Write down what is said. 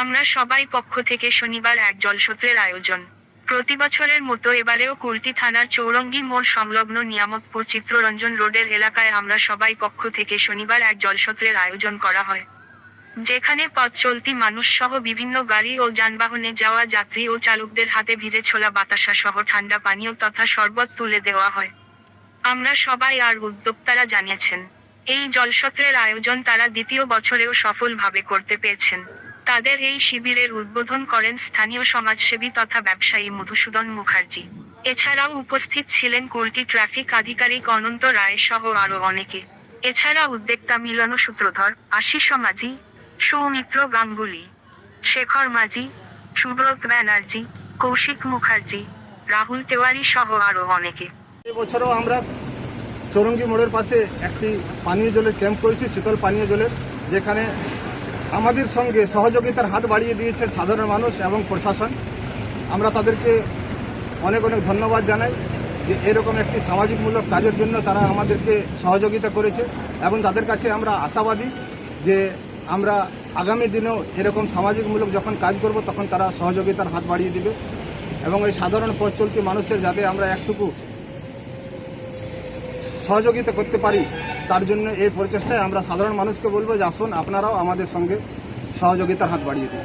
আমরা সবাই পক্ষ থেকে শনিবার এক জলসত্রের আয়োজন। প্রতি বছরের মতো এবারেও কুলটি থানার চৌরঙ্গী মোড় সংলগ্ন নিয়ামতপুর চিত্তরঞ্জন রোডের এলাকায় আমরা সবাই পক্ষ থেকে শনিবার এক জলসত্রের আয়োজন করা হয়, যেখানে পথ চলতি মানুষ সহ বিভিন্ন গাড়ি ও যানবাহনে যাওয়া যাত্রী ও চালকদের হাতে ভিজে ছোলা বাতাসা সহ ঠান্ডা পানীয় তথা শরবত তুলে দেওয়া হয়। আমরা সবাই আর উদ্যোক্তারা জানিয়েছেন, এই জলসত্রের আয়োজন তারা দ্বিতীয় বছরেও সফলভাবে করতে পেরেছেন। তাদের এই শিবিরের উদ্বোধন করেন স্থানীয় সমাজসেবী তথা ব্যবসায়ী মধুসূদন মুখার্জি। এছাড়াও উপস্থিত ছিলেন কুলটি ট্রাফিক আধিকারিক অনন্ত রায় সহ আরও অনেকে। এছাড়া উদ্যোক্তা মিলন সূত্রধর, আশিস মাঝি, সৌমিত্র গাঙ্গুলি, শেখর মাঝি, সুব্রত ব্যানার্জি, কৌশিক মুখার্জি, রাহুল তেওয়ারি সহ আরও অনেকে। এবছরও আমরা চৌরঙ্গী মোড়ের পাশে একটি পানীয় জলের ক্যাম্প করেছি, শীতল পানীয় জলের, যেখানে আমাদের সঙ্গে সহযোগিতার হাত বাড়িয়ে দিয়েছে সাধারণ মানুষ এবং প্রশাসন। আমরা তাদেরকে অনেক অনেক ধন্যবাদ জানাই যে এরকম একটি সামাজিকমূলক কাজের জন্য তারা আমাদেরকে সহযোগিতা করেছে এবং তাদের কাছে আমরা আশাবাদী যে আমরা আগামী দিনেও এরকম সামাজিকমূলক যখন কাজ করব তখন তারা সহযোগিতার হাত বাড়িয়ে দিবে এবং এই সাধারণ পথ চলতি মানুষের যাতে আমরা একটুকু সহযোগিতা করতে পারি তার জন্য এই প্রচেষ্টায় আমরা সাধারণ মানুষকে বলবো যে আসুন আপনারাও আমাদের সঙ্গে সহযোগিতার হাত বাড়িয়ে দিন।